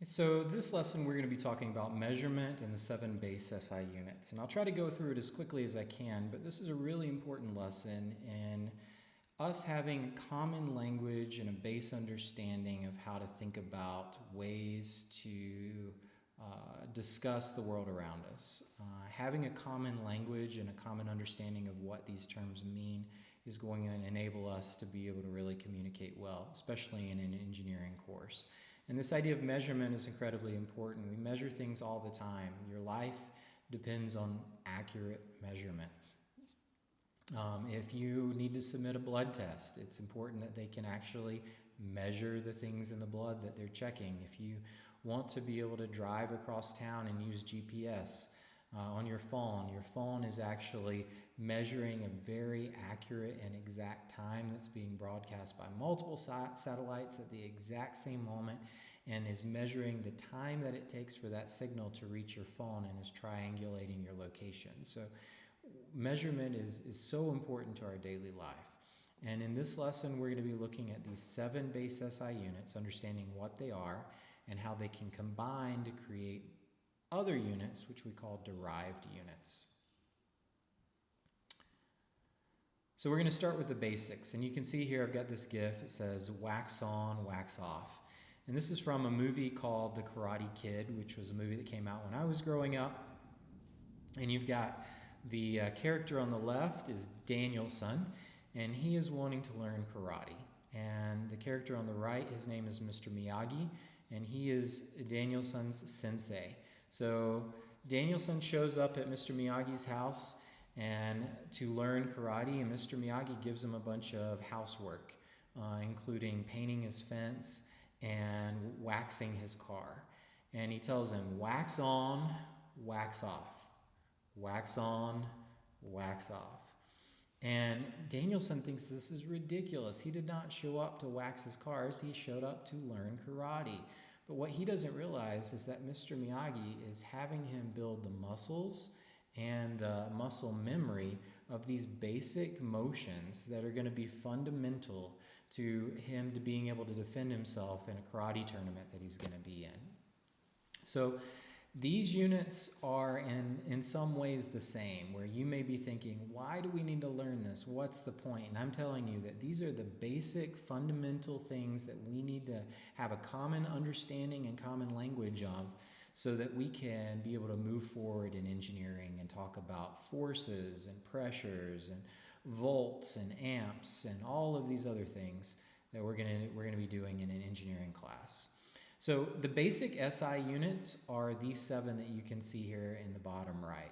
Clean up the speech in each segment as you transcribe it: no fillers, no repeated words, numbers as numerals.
So this lesson we're going to be talking about measurement and the 7 base SI units. And I'll try to go through it as quickly as I can, but this is a really important lesson in us having common language and a base understanding of how to think about ways to discuss the world around us. Having a common language and a common understanding of what these terms mean is going to enable us to be able to really communicate well, especially in an engineering course. And this idea of measurement is incredibly important. We measure things all the time. Your life depends on accurate measurement. If you need to submit a blood test, it's important that they can actually measure the things in the blood that they're checking. If you want to be able to drive across town and use GPS on your phone is actually measuring a very accurate and exact time that's being broadcast by multiple satellites at the exact same moment, and is measuring the time that it takes for that signal to reach your phone and is triangulating your location. So measurement is so important to our daily life. And in this lesson, we're going to be looking at these 7 base SI units, understanding what they are and how they can combine to create other units, which we call derived units. So we're going to start with the basics. And you can see here I've got this GIF. It says wax on, wax off. And this is from a movie called The Karate Kid, which was a movie that came out when I was growing up. And you've got the character on the left is Daniel-san, and he is wanting to learn karate. And the character on the right, his name is Mr. Miyagi, and he is Daniel-san's sensei. So Daniel-san shows up at Mr. Miyagi's house and to learn karate, and Mr. Miyagi gives him a bunch of housework, including painting his fence and waxing his car. And he tells him, wax on, wax off. Wax on, wax off. And Daniel-san thinks this is ridiculous. He did not show up to wax his cars. He showed up to learn karate. But what he doesn't realize is that Mr. Miyagi is having him build the muscles and the muscle memory of these basic motions that are going to be fundamental to him to being able to defend himself in a karate tournament that he's going to be in. So these units are in some ways the same, where you may be thinking, why do we need to learn this? What's the point? And I'm telling you that these are the basic fundamental things that we need to have a common understanding and common language of, so that we can be able to move forward in engineering and talk about forces and pressures and volts and amps and all of these other things that we're gonna be doing in an engineering class. So the basic SI units are these 7 that you can see here in the bottom right.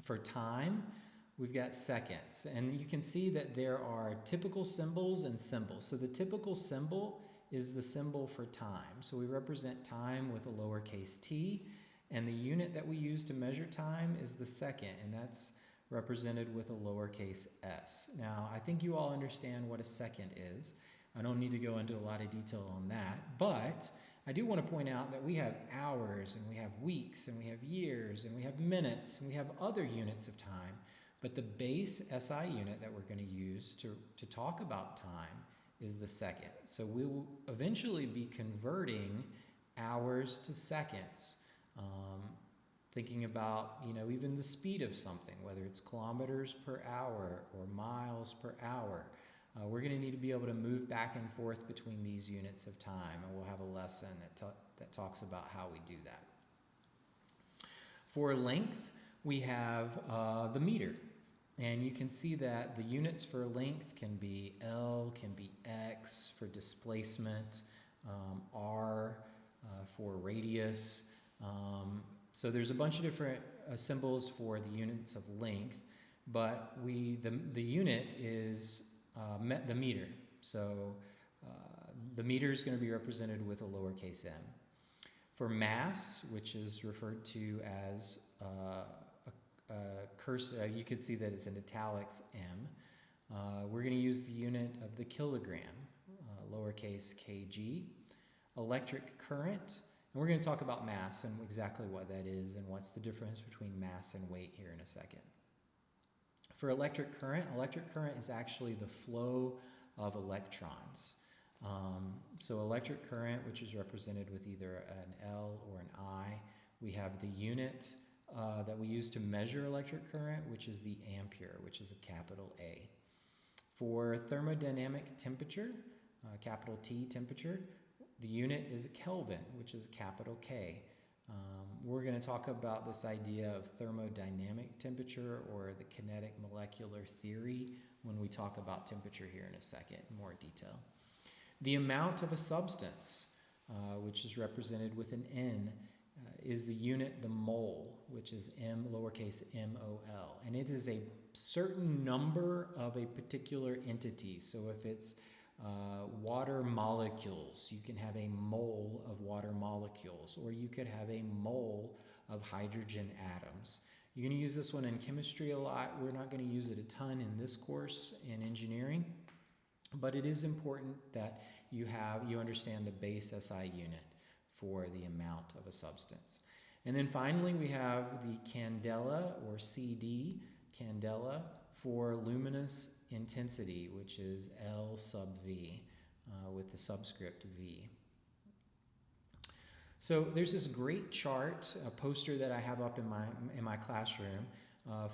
For time, we've got seconds, and you can see that there are typical symbols and symbols. So the typical symbol is the symbol for time. So we represent time with a lowercase t, and the unit that we use to measure time is the second, and that's represented with a lowercase s. Now, I think you all understand what a second is. I don't need to go into a lot of detail on that, but I do want to point out that we have hours, and we have weeks, and we have years, and we have minutes, and we have other units of time, but the base SI unit that we're going to use to talk about time is the second. So we will eventually be converting hours to seconds, thinking about, even the speed of something, whether it's kilometers per hour or miles per hour. We're going to need to be able to move back and forth between these units of time, and we'll have a lesson that talks about how we do that. For length, we have the meter. And you can see that the units for length can be L, can be X for displacement, R for radius. So there's a bunch of different symbols for the units of length, but the unit is the meter. So the meter is going to be represented with a lowercase m. For mass, which is referred to as cursor, you can see that it's in italics m. We're going to use the unit of the kilogram, lowercase kg. Electric current, and we're going to talk about mass and exactly what that is and what's the difference between mass and weight here in a second. For electric current is actually the flow of electrons. So electric current, which is represented with either an L or an I. We have the unit that we use to measure electric current, which is the ampere, which is a capital A. For thermodynamic temperature, capital T temperature, the unit is Kelvin, which is a capital K. We're going to talk about this idea of thermodynamic temperature or the kinetic molecular theory when we talk about temperature here in a second in more detail. The amount of a substance, which is represented with an N, is the unit, the mole, which is M, lowercase m-o-l. And it is a certain number of a particular entity. So if it's water molecules, you can have a mole of water molecules, or you could have a mole of hydrogen atoms. You're going to use this one in chemistry a lot. We're not going to use it a ton in this course in engineering, but it is important that you understand the base SI unit for the amount of a substance. And then finally, we have the candela, or CD, candela, for luminous intensity, which is L sub V, with the subscript V. So there's this great chart, a poster that I have up in my classroom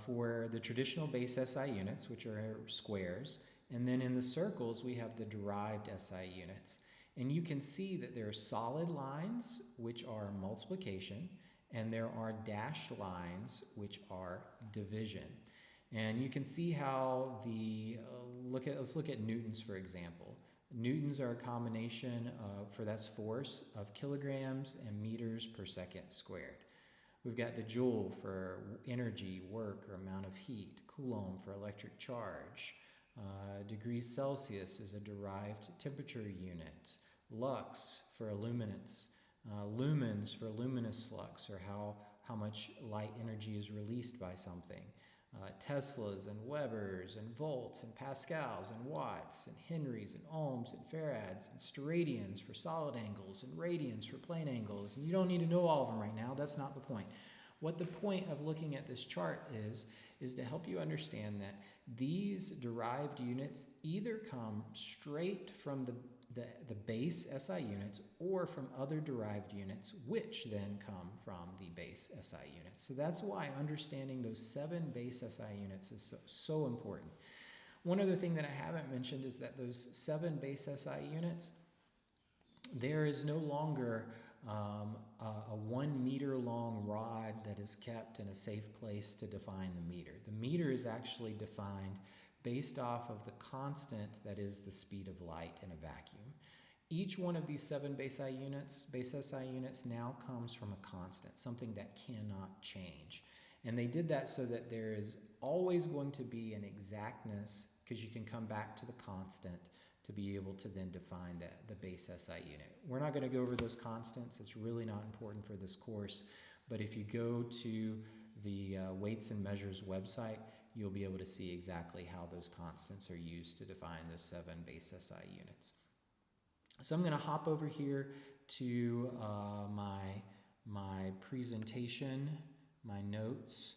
for the traditional base SI units, which are squares. And then in the circles, we have the derived SI units. And you can see that there are solid lines, which are multiplication, and there are dashed lines, which are division. And you can see how let's look at newtons, for example. Newtons are a combination of, that's force, of kilograms and meters per second squared. We've got the joule for energy, work, or amount of heat, coulomb for electric charge. Degrees Celsius is a derived temperature unit. Lux for illuminance. Lumens for luminous flux, or how much light energy is released by something. Teslas and Webers and volts and Pascals and watts and Henrys and ohms and farads and steradians for solid angles and radians for plane angles. And you don't need to know all of them right now. That's not the point. What the point of looking at this chart is to help you understand that these derived units either come straight from the base SI units or from other derived units, which then come from the base SI units. So that's why understanding those 7 base SI units is so important. One other thing that I haven't mentioned is that those 7 base SI units, there is no longer a 1 meter long rod that is kept in a safe place to define the meter. The meter is actually defined based off of the constant that is the speed of light in a vacuum. Each one of these 7 base SI units now comes from a constant, something that cannot change. And they did that so that there is always going to be an exactness, because you can come back to the constant to be able to then define the base SI unit. We're not going to go over those constants. It's really not important for this course. But if you go to the Weights and Measures website, you'll be able to see exactly how those constants are used to define those 7 base SI units. So I'm going to hop over here to my presentation, my notes,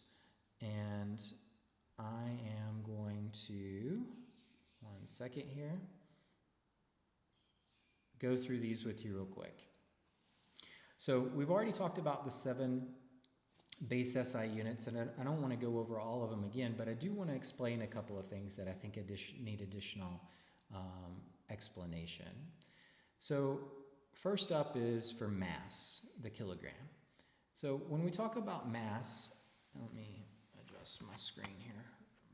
and I am going to, 1 second here, go through these with you real quick. So we've already talked about the 7 base SI units, and I don't want to go over all of them again, but I do want to explain a couple of things that I think need additional explanation. So first up is for mass, the kilogram. So when we talk about mass, let me adjust my screen here,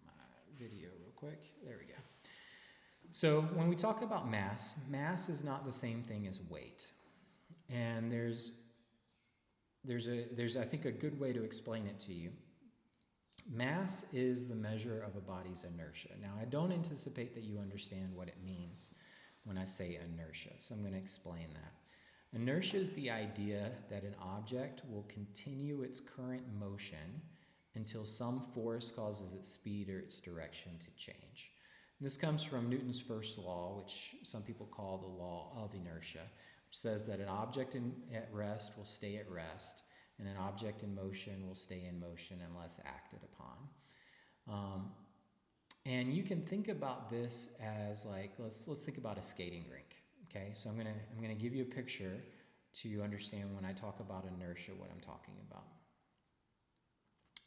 my video real quick. There we go. So when we talk about mass is not the same thing as weight. And there's I think a good way to explain it to you. Mass is the measure of a body's inertia. Now, I don't anticipate that you understand what it means when I say inertia, so I'm going to explain that. Inertia is the idea that an object will continue its current motion until some force causes its speed or its direction to change. And this comes from Newton's first law, which some people call the law of inertia, which says that an object at rest will stay at rest, and an object in motion will stay in motion unless acted upon. And you can think about this as like, let's think about a skating rink, Okay, so I'm gonna give you a picture to understand when I talk about inertia what I'm talking about,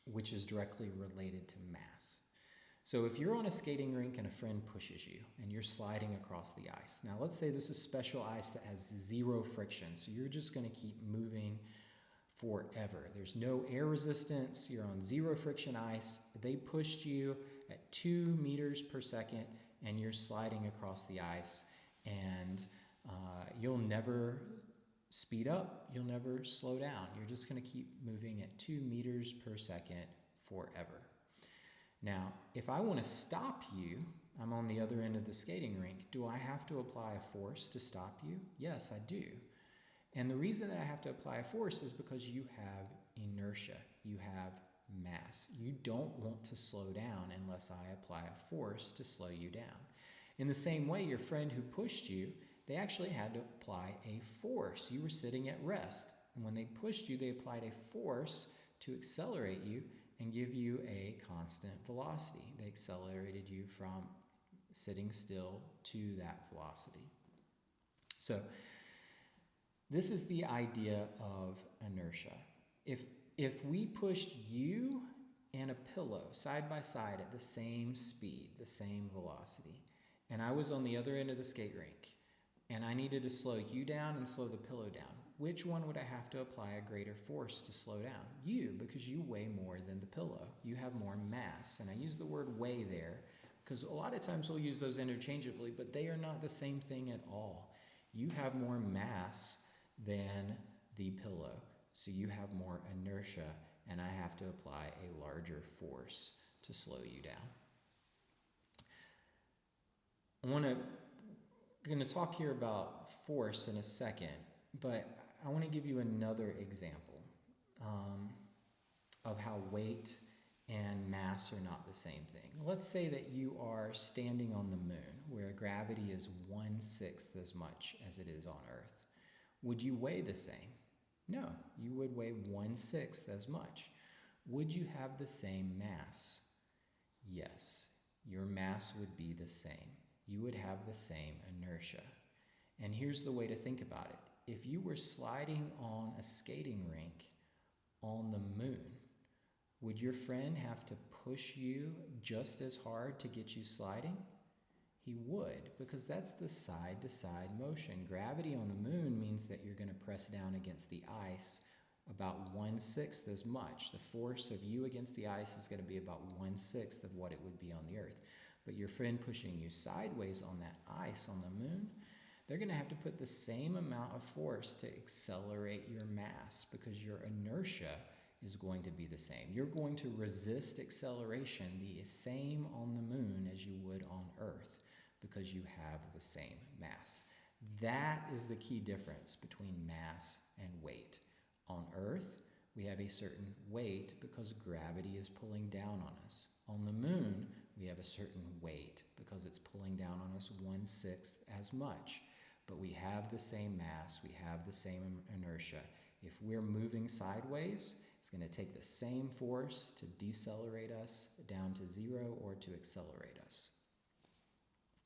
which is directly related to mass. So if you're on a skating rink and a friend pushes you and you're sliding across the ice. Now let's say this is special ice that has zero friction, so you're just gonna keep moving forever. There's no air resistance, you're on zero friction ice. They pushed you at 2 meters per second and you're sliding across the ice, and you'll never speed up, you'll never slow down. You're just gonna keep moving at 2 meters per second forever. Now, if I wanna stop you, I'm on the other end of the skating rink, do I have to apply a force to stop you? Yes, I do. And the reason that I have to apply a force is because you have inertia, you have mass. You don't want to slow down unless I apply a force to slow you down. In the same way, your friend who pushed you, they actually had to apply a force. You were sitting at rest, and when they pushed you, they applied a force to accelerate you and give you a constant velocity. They accelerated you from sitting still to that velocity. So this is the idea of inertia. If we pushed you and a pillow side by side at the same speed, the same velocity, and I was on the other end of the skate rink, and I needed to slow you down and slow the pillow down, which one would I have to apply a greater force to slow down? You, because you weigh more than the pillow. You have more mass. And I use the word weigh there because a lot of times we'll use those interchangeably, but they are not the same thing at all. You have more mass than the pillow, so you have more inertia, and I have to apply a larger force to slow you down. I'm going to talk here about force in a second, but I want to give you another example of how weight and mass are not the same thing. Let's say that you are standing on the moon, where gravity is 1/6 as much as it is on Earth. Would you weigh the same? No, you would weigh 1/6 as much. Would you have the same mass? Yes, your mass would be the same. You would have the same inertia. And here's the way to think about it. If you were sliding on a skating rink on the moon, would your friend have to push you just as hard to get you sliding? He would, because that's the side-to-side motion. Gravity on the moon means that you're going to press down against the ice about 1/6 as much. The force of you against the ice is going to be about 1/6 of what it would be on the Earth. But your friend pushing you sideways on that ice on the moon, they're going to have to put the same amount of force to accelerate your mass because your inertia is going to be the same. You're going to resist acceleration the same on the moon as you would on Earth because you have the same mass. That is the key difference between mass and weight. On Earth, we have a certain weight because gravity is pulling down on us. On the moon, we have a certain weight because it's pulling down on us 1/6 as much. But we have the same mass, we have the same inertia. If we're moving sideways, it's going to take the same force to decelerate us down to 0 or to accelerate us.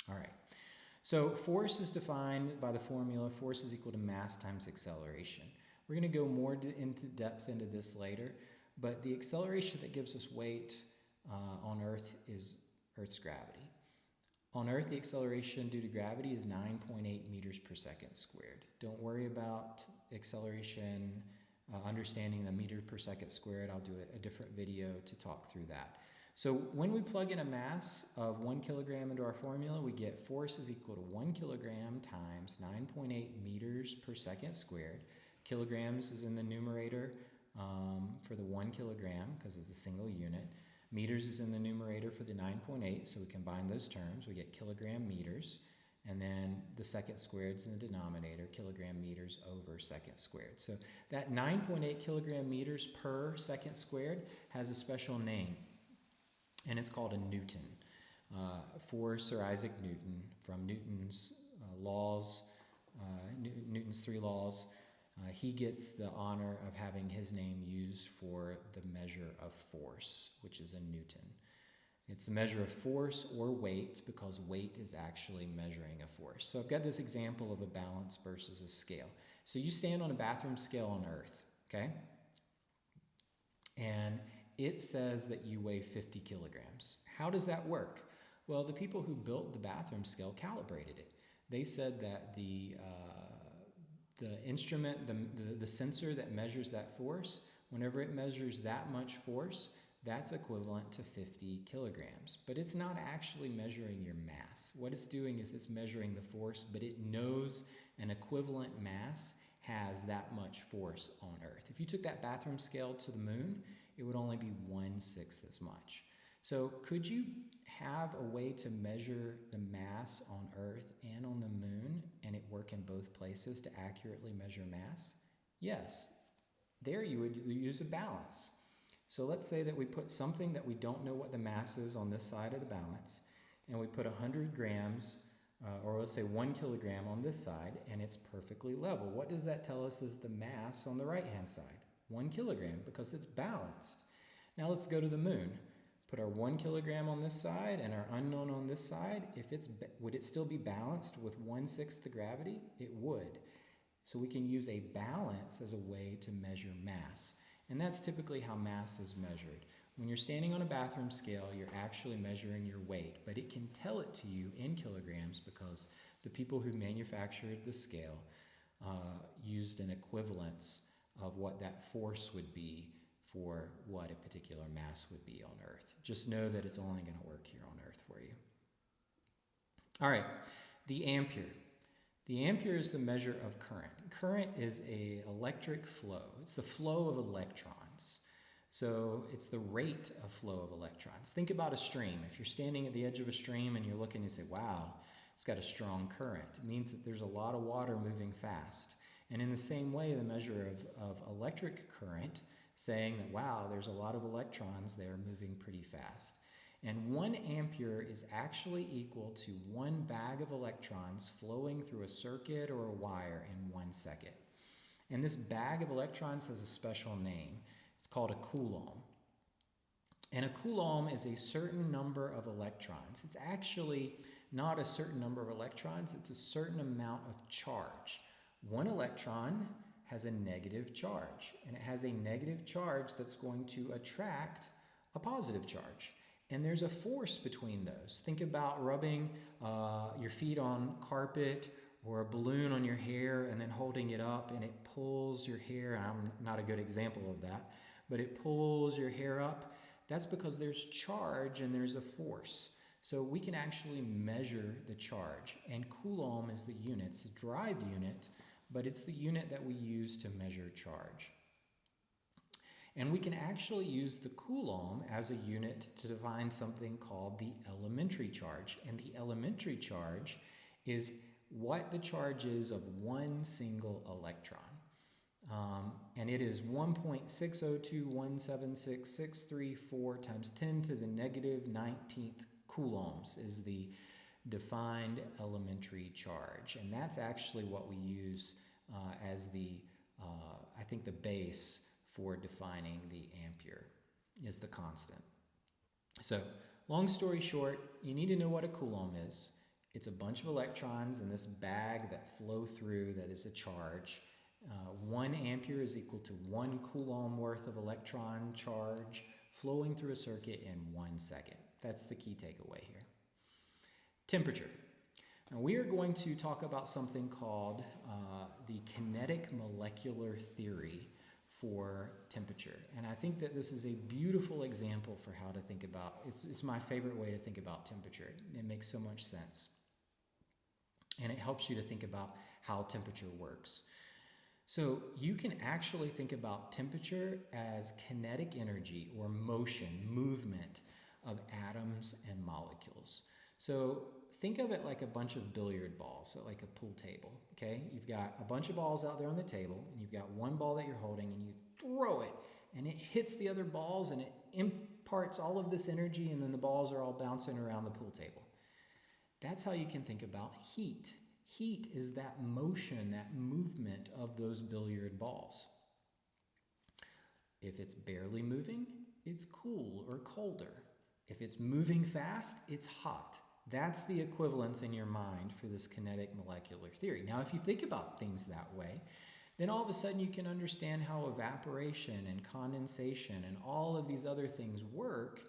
All right, so force is defined by the formula force is equal to mass times acceleration. We're going to go more into depth into this later, but the acceleration that gives us weight on Earth is Earth's gravity. On Earth, the acceleration due to gravity is 9.8 meters per second squared. Don't worry about acceleration, understanding the meter per second squared. I'll do a different video to talk through that. So when we plug in a mass of 1 kilogram into our formula, we get force is equal to 1 kilogram times 9.8 meters per second squared. Kilograms is in the numerator for the 1 kilogram because it's a single unit. Meters is in the numerator for the 9.8, so we combine those terms. We get kilogram meters, and then the second squared is in the denominator, kilogram meters over second squared. So that 9.8 kilogram meters per second squared has a special name, and it's called a Newton, for Sir Isaac Newton, from Newton's laws, Newton's 3 laws. He gets the honor of having his name used for the measure of force, which is a Newton. It's a measure of force or weight because weight is actually measuring a force. So I've got this example of a balance versus a scale. So you stand on a bathroom scale on Earth, okay? And it says that you weigh 50 kilograms. How does that work? Well, the people who built the bathroom scale calibrated it. They said that the instrument, the sensor that measures that force, whenever it measures that much force, that's equivalent to 50 kilograms. But it's not actually measuring your mass. What it's doing is it's measuring the force, but it knows an equivalent mass has that much force on Earth. If you took that bathroom scale to the moon, it would only be 1/6 as much. So could you have a way to measure the mass on Earth and on the moon and it work in both places to accurately measure mass? Yes. There you would use a balance. So let's say that we put something that we don't know what the mass is on this side of the balance, and we put 100 grams, or let's say 1 kilogram on this side, and it's perfectly level. What does that tell us is the mass on the right-hand side? 1 kilogram, because it's balanced. Now let's go to the moon. Put our 1 kilogram on this side and our unknown on this side. Would it still be balanced with 1/6 the gravity? It would. So we can use a balance as a way to measure mass. And that's typically how mass is measured. When you're standing on a bathroom scale, you're actually measuring your weight, but it can tell it to you in kilograms because the people who manufactured the scale used an equivalence of what that force would be for what a particular mass would be on Earth. Just know that it's only going to work here on Earth for you. All right, the ampere. The ampere is the measure of current. Current is an electric flow. It's the flow of electrons. So it's the rate of flow of electrons. Think about a stream. If you're standing at the edge of a stream and you're looking and say, wow, it's got a strong current, it means that there's a lot of water moving fast. And in the same way, the measure of electric current, saying that, wow, there's a lot of electrons there moving pretty fast. And 1 ampere is actually equal to 1 bag of electrons flowing through a circuit or a wire in 1 second. And this bag of electrons has a special name. It's called a coulomb. And a coulomb is a certain number of electrons. It's actually not a certain number of electrons, it's a certain amount of charge. 1 electron has a negative charge, and it has a negative charge that's going to attract a positive charge. And there's a force between those. Think about rubbing your feet on carpet or a balloon on your hair and then holding it up and it pulls your hair. I'm not a good example of that, but it pulls your hair up. That's because there's charge and there's a force. So we can actually measure the charge, and coulomb is the unit. It's a derived unit, but it's the unit that we use to measure charge. And we can actually use the coulomb as a unit to define something called the elementary charge. And the elementary charge is what the charge is of 1 single electron. And it is 1.602176634 times 10 to the negative 19th coulombs is the defined elementary charge. And that's actually what we use as I think the base for defining the ampere is the constant. So, long story short, you need to know what a coulomb is. It's a bunch of electrons in this bag that flow through that is a charge. 1 ampere is equal to 1 coulomb worth of electron charge flowing through a circuit in 1 second. That's the key takeaway here. Temperature. Now we are going to talk about something called the kinetic molecular theory for temperature. And I think that this is a beautiful example for how to think about, it's my favorite way to think about temperature. It makes so much sense. And it helps you to think about how temperature works. So you can actually think about temperature as kinetic energy or motion, movement of atoms and molecules. So think of it like a bunch of billiard balls, so like a pool table, okay? You've got a bunch of balls out there on the table, and you've got one ball that you're holding, and you throw it, and it hits the other balls, and it imparts all of this energy, and then the balls are all bouncing around the pool table. That's how you can think about heat. Heat is that motion, that movement of those billiard balls. If it's barely moving, it's cool or colder. If it's moving fast, it's hot. That's the equivalence in your mind for this kinetic molecular theory. Now, if you think about things that way, then all of a sudden you can understand how evaporation and condensation and all of these other things work,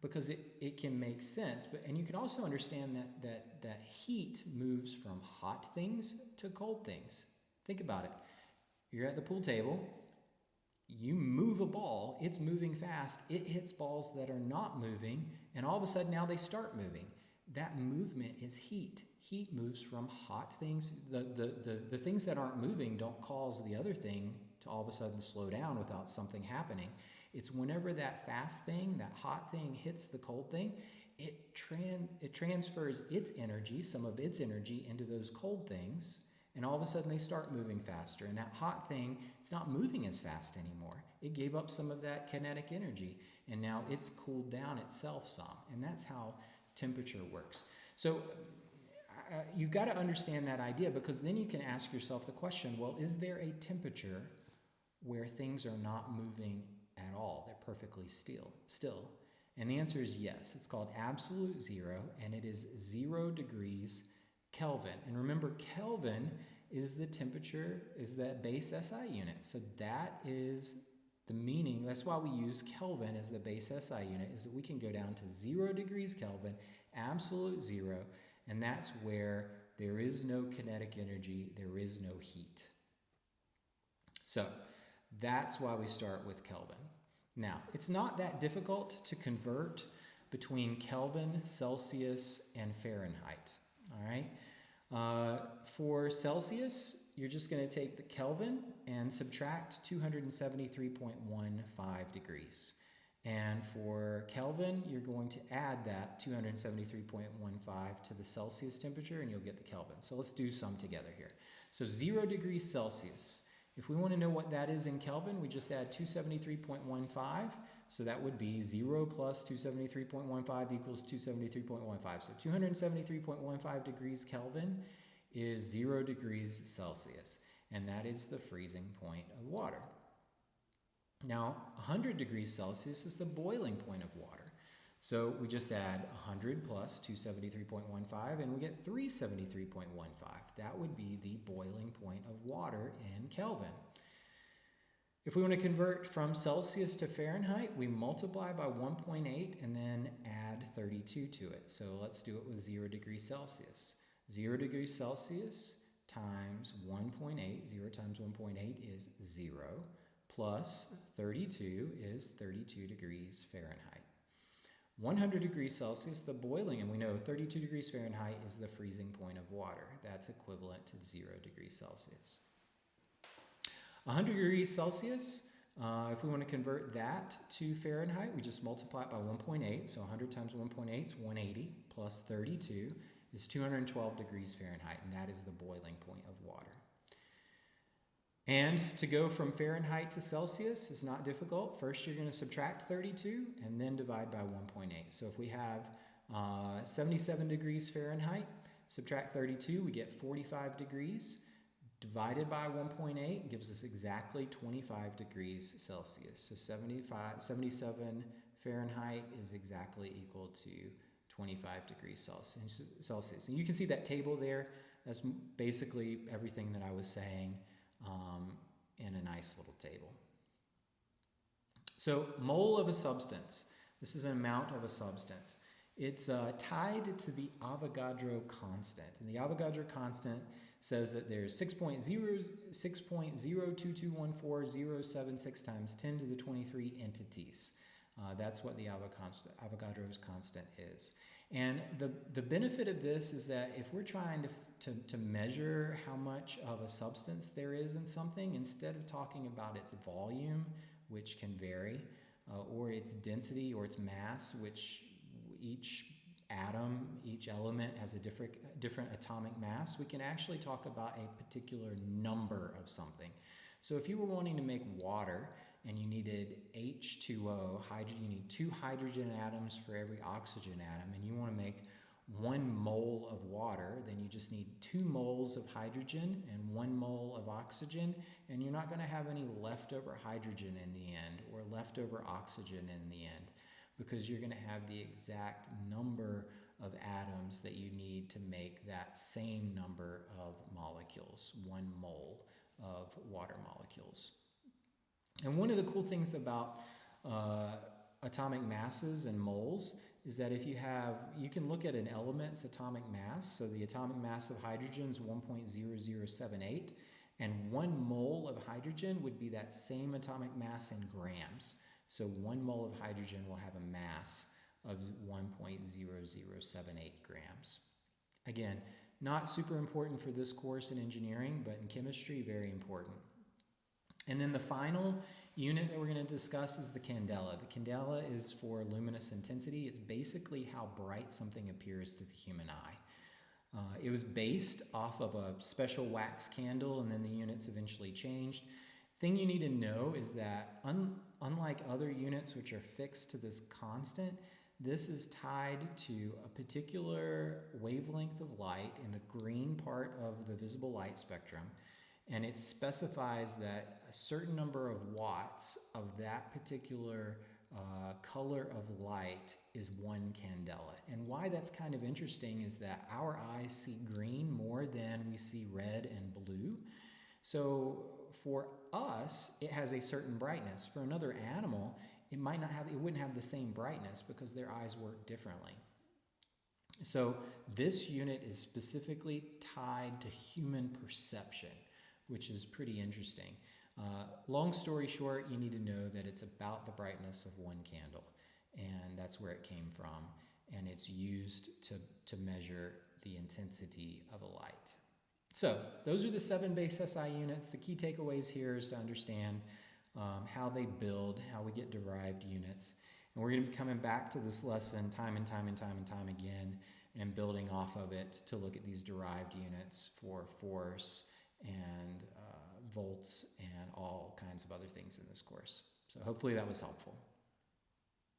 because it can make sense. And you can also understand that heat moves from hot things to cold things. Think about it. You're at the pool table. You move a ball, it's moving fast, it hits balls that are not moving, and all of a sudden now they start moving. That movement is heat. Heat moves from hot things. The things that aren't moving don't cause the other thing to all of a sudden slow down without something happening. It's whenever that fast thing, that hot thing hits the cold thing, it transfers its energy, some of its energy, into those cold things, and all of a sudden they start moving faster. And that hot thing, it's not moving as fast anymore. It gave up some of that kinetic energy, and now it's cooled down itself some. And that's how temperature works. So you've got to understand that idea, because then you can ask yourself the question, well, is there a temperature where things are not moving at all? They're perfectly still. And the answer is yes. It's called absolute zero, and it is 0 degrees Kelvin. And remember, Kelvin is the temperature, is that base SI unit. So that is the meaning. That's why we use Kelvin as the base SI unit, is that we can go down to 0 degrees Kelvin, absolute zero, and that's where there is no kinetic energy, there is no heat. So that's why we start with Kelvin. Now, it's not that difficult to convert between Kelvin, Celsius, and Fahrenheit. All right. For Celsius, you're just going to take the Kelvin and subtract 273.15 degrees. And for Kelvin, you're going to add that 273.15 to the Celsius temperature, and you'll get the Kelvin. So let's do some together here. So 0 degrees Celsius. If we want to know what that is in Kelvin, we just add 273.15. So that would be 0 plus 273.15 equals 273.15. So 273.15 degrees Kelvin is 0 degrees Celsius, and that is the freezing point of water. Now, 100 degrees Celsius is the boiling point of water. So we just add 100 plus 273.15, and we get 373.15. That would be the boiling point of water in Kelvin. If we want to convert from Celsius to Fahrenheit, we multiply by 1.8 and then add 32 to it. So let's do it with 0 degrees Celsius. 0 degrees Celsius times 1.8, 0 times 1.8 is 0, plus 32 is 32 degrees Fahrenheit. 100 degrees Celsius, the boiling, and we know 32 degrees Fahrenheit is the freezing point of water. That's equivalent to 0 degrees Celsius. 100 degrees Celsius, if we want to convert that to Fahrenheit, we just multiply it by 1.8. So 100 times 1.8 is 180, plus 32 is 212 degrees Fahrenheit, and that is the boiling point of water. And to go from Fahrenheit to Celsius is not difficult. First, you're going to subtract 32 and then divide by 1.8. So if we have 77 degrees Fahrenheit, subtract 32, we get 45 degrees. Divided by 1.8 gives us exactly 25 degrees Celsius. So 77 Fahrenheit is exactly equal to 25 degrees Celsius. And you can see that table there. That's basically everything that I was saying in a nice little table. So mole of a substance. This is an amount of a substance. It's tied to the Avogadro constant. And the Avogadro constant says that there's 6.02214,076 times 10 to the 23 entities. That's what the Avogadro's constant is. And the benefit of this is that if we're trying to measure how much of a substance there is in something, instead of talking about its volume, which can vary, or its density or its mass, which each atom, each element has a different atomic mass, we can actually talk about a particular number of something. So if you were wanting to make water and you needed H2O, you need 2 hydrogen atoms for every oxygen atom, and you want to make 1 mole of water, then you just need 2 moles of hydrogen and 1 mole of oxygen, and you're not going to have any leftover hydrogen in the end or leftover oxygen in the end. because you're going to have the exact number of atoms that you need to make that same number of molecules, 1 mole of water molecules. And one of the cool things about atomic masses and moles is that if you can look at an element's atomic mass. So the atomic mass of hydrogen is 1.0078, and 1 mole of hydrogen would be that same atomic mass in grams. So 1 mole of hydrogen will have a mass of 1.0078 grams. Again, not super important for this course in engineering, but in chemistry, very important. And then the final unit that we're going to discuss is the candela. The candela is for luminous intensity. It's basically how bright something appears to the human eye. It was based off of a special wax candle, and then the units eventually changed. Thing you need to know is that unlike other units which are fixed to this constant, this is tied to a particular wavelength of light in the green part of the visible light spectrum, and it specifies that a certain number of watts of that particular color of light is 1 candela. And why that's kind of interesting is that our eyes see green more than we see red and blue. So for us, it has a certain brightness. For another animal, it wouldn't have the same brightness because their eyes work differently. So this unit is specifically tied to human perception, which is pretty interesting. Long story short, you need to know that it's about the brightness of 1 candle, and that's where it came from, and it's used to measure the intensity of a light. So those are the 7 base SI units. The key takeaways here is to understand how they build, how we get derived units. And we're going to be coming back to this lesson time and time again and building off of it to look at these derived units for force and volts and all kinds of other things in this course. So hopefully that was helpful.